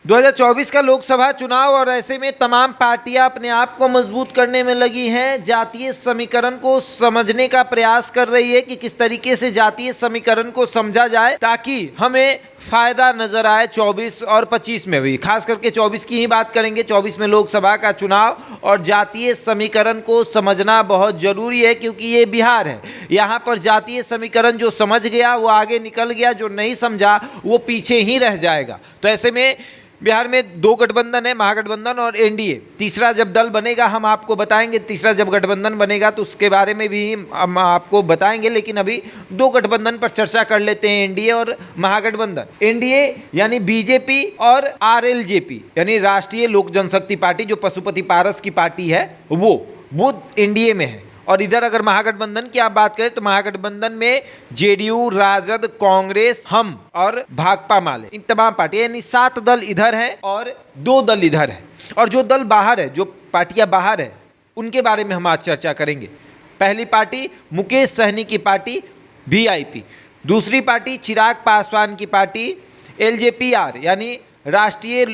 2024 का लोकसभा चुनाव और ऐसे में तमाम पार्टियां अपने आप को मजबूत करने में लगी हैं। जातीय समीकरण को समझने का प्रयास कर रही है कि किस तरीके से जातीय समीकरण को समझा जाए ताकि हमें फायदा नजर आए 24 और 25 में भी। खास करके 24 की ही बात करेंगे। 24 में लोकसभा का चुनाव और जातीय समीकरण को समझना बहुत जरूरी है क्योंकि ये बिहार है। यहाँ पर जातीय समीकरण जो समझ गया वो आगे निकल गया, जो नहीं समझा वो पीछे ही रह जाएगा। तो ऐसे में बिहार में दो गठबंधन है, महागठबंधन और एनडीए। तीसरा जब दल बनेगा हम आपको बताएंगे, तीसरा जब गठबंधन बनेगा तो उसके बारे में भी हम आपको बताएंगे। लेकिन अभी दो गठबंधन पर चर्चा कर लेते हैं, एनडीए और महागठबंधन। एनडीए यानी बीजेपी और आरएलजेपी यानी राष्ट्रीय लोक जनशक्ति पार्टी, जो पशुपति पारस की पार्टी है वो एनडीए में है। और इधर अगर महागठबंधन की आप बात करें तो महागठबंधन में जेडीयू, राजद, कांग्रेस, हम और भाकपा माले, इन तमाम पार्टियां यानी 7 दल इधर है और 2 दल इधर है। और जो दल बाहर है, जो पार्टियां बाहर है, उनके बारे में हम आज चर्चा करेंगे। पहली पार्टी मुकेश सहनी की पार्टी वीआईपी, दूसरी पार्टी चिराग पासवान की पार्टी एलजेपीआर यानी राष्ट्रीय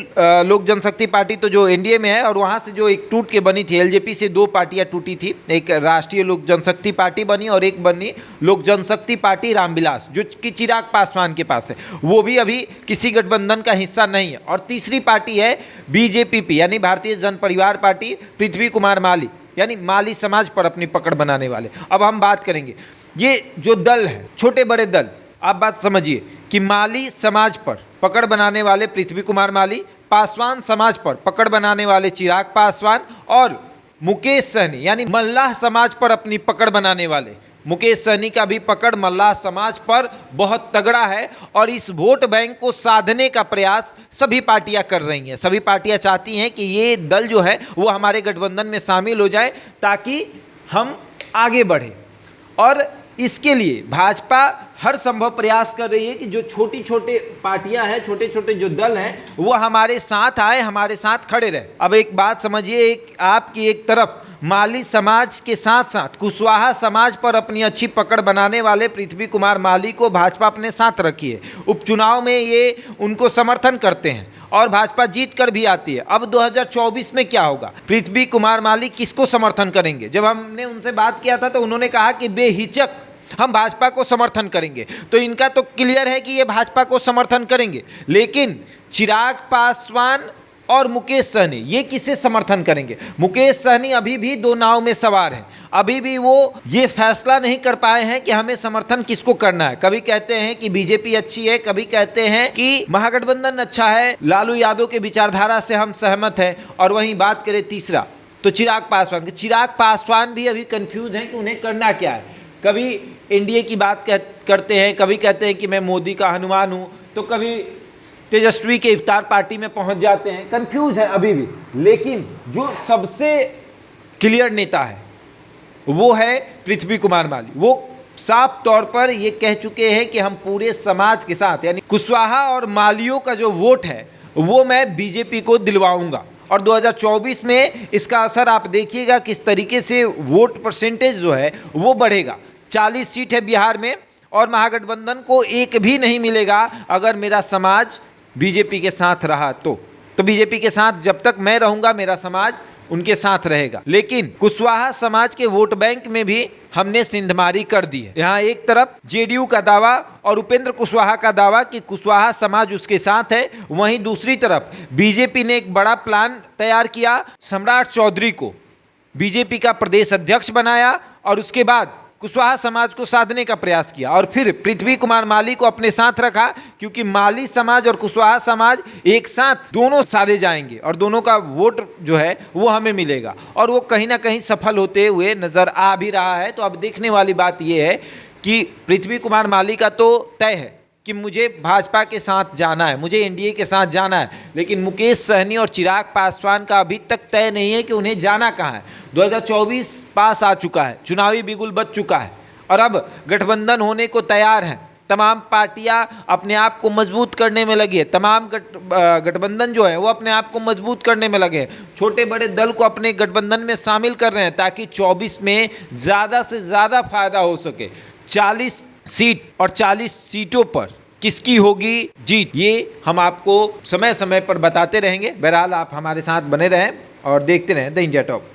लोक जनशक्ति पार्टी, तो जो एनडीए में है और वहाँ से जो एक टूट के बनी थी, एलजेपी से 2 पार्टियाँ टूटी थी, एक राष्ट्रीय लोक जनशक्ति पार्टी बनी और एक बनी लोक जनशक्ति पार्टी रामविलास, जो कि चिराग पासवान के पास है। वो भी अभी किसी गठबंधन का हिस्सा नहीं है। और तीसरी पार्टी है बीजेपी यानी भारतीय जन परिवार पार्टी, पृथ्वी कुमार माली यानी माली समाज पर अपनी पकड़ बनाने वाले। अब हम बात करेंगे ये जो दल है, छोटे बड़े दल, आप बात समझिए कि माली समाज पर पकड़ बनाने वाले पृथ्वी कुमार माली, पासवान समाज पर पकड़ बनाने वाले चिराग पासवान और मुकेश सहनी यानी मल्लाह समाज पर अपनी पकड़ बनाने वाले मुकेश सहनी का भी पकड़ मल्लाह समाज पर बहुत तगड़ा है। और इस वोट बैंक को साधने का प्रयास सभी पार्टियां कर रही हैं। सभी पार्टियां चाहती हैं कि ये दल जो है वो हमारे गठबंधन में शामिल हो जाए ताकि हम आगे बढ़ें। और इसके लिए भाजपा हर संभव प्रयास कर रही है कि जो छोटी छोटे पार्टियां हैं, छोटे छोटे जो दल हैं, वो हमारे साथ आए, हमारे साथ खड़े रहे। अब एक बात समझिए, आपकी एक तरफ माली समाज के साथ साथ कुशवाहा समाज पर अपनी अच्छी पकड़ बनाने वाले पृथ्वी कुमार माली को भाजपा अपने साथ रखी है। उपचुनाव में ये उनको समर्थन करते हैं और भाजपा जीत कर भी आती है। अब 2024 में क्या होगा, पृथ्वी कुमार माली किसको समर्थन करेंगे? जब हमने उनसे बात किया था तो उन्होंने कहा कि बेहिचक हम भाजपा को समर्थन करेंगे। तो इनका तो क्लियर है कि ये भाजपा को समर्थन करेंगे। लेकिन चिराग पासवान और मुकेश सहनी ये किसे समर्थन करेंगे? मुकेश सहनी अभी भी 2 नाव में सवार हैं। अभी भी वो ये फैसला नहीं कर पाए हैं कि हमें समर्थन किसको करना है। कभी कहते हैं कि बीजेपी अच्छी है, कभी कहते हैं कि महागठबंधन अच्छा है, लालू यादव के विचारधारा से हम सहमत हैं। और वहीं बात करें तीसरा तो चिराग पासवान की, चिराग पासवान भी अभी कंफ्यूज हैं कि उन्हें करना क्या है। कभी एनडीए की बात करते हैं, कभी कहते हैं कि मैं मोदी का हनुमान हूँ, तो कभी तेजस्वी के इफ्तार पार्टी में पहुंच जाते हैं। कंफ्यूज है अभी भी। लेकिन जो सबसे क्लियर नेता है वो है पृथ्वी कुमार माली। वो साफ तौर पर ये कह चुके हैं कि हम पूरे समाज के साथ यानी कुशवाहा और मालियों का जो वोट है वो मैं बीजेपी को दिलवाऊंगा। और 2024 में इसका असर आप देखिएगा किस तरीके से वोट परसेंटेज जो है वो बढ़ेगा। 40 सीट है बिहार में और महागठबंधन को एक भी नहीं मिलेगा अगर मेरा समाज बीजेपी के साथ रहा तो बीजेपी के साथ जब तक मैं रहूंगा मेरा समाज उनके साथ रहेगा। लेकिन कुशवाहा समाज के वोट बैंक में भी हमने सिंधमारी कर दी है। यहाँ एक तरफ जेडीयू का दावा और उपेंद्र कुशवाहा का दावा कि कुशवाहा समाज उसके साथ है, वहीं दूसरी तरफ बीजेपी ने एक बड़ा प्लान तैयार किया। सम्राट चौधरी को बीजेपी का प्रदेश अध्यक्ष बनाया और उसके बाद कुशवाहा समाज को साधने का प्रयास किया और फिर पृथ्वी कुमार माली को अपने साथ रखा क्योंकि माली समाज और कुशवाहा समाज एक साथ दोनों साधे जाएंगे और दोनों का वोट जो है वो हमें मिलेगा। और वो कहीं ना कहीं सफल होते हुए नजर आ भी रहा है। तो अब देखने वाली बात ये है कि पृथ्वी कुमार माली का तो तय है कि मुझे भाजपा के साथ जाना है, मुझे एनडीए के साथ जाना है। लेकिन मुकेश सहनी और चिराग पासवान का अभी तक तय नहीं है कि उन्हें जाना कहाँ है। 2024 पास आ चुका है, चुनावी बिगुल बज चुका है और अब गठबंधन होने को तैयार हैं। तमाम पार्टियां अपने आप को मजबूत करने में लगी है। तमाम गठबंधन जो है वो अपने आप को मजबूत करने में लगे हैं। छोटे बड़े दल को अपने गठबंधन में शामिल कर रहे हैं ताकि 24 में ज़्यादा से ज़्यादा फायदा हो सके। 40 सीट और 40 सीटों पर किसकी होगी जीत, ये हम आपको समय समय पर बताते रहेंगे। बहरहाल आप हमारे साथ बने रहें और देखते रहें द इंडिया टॉप।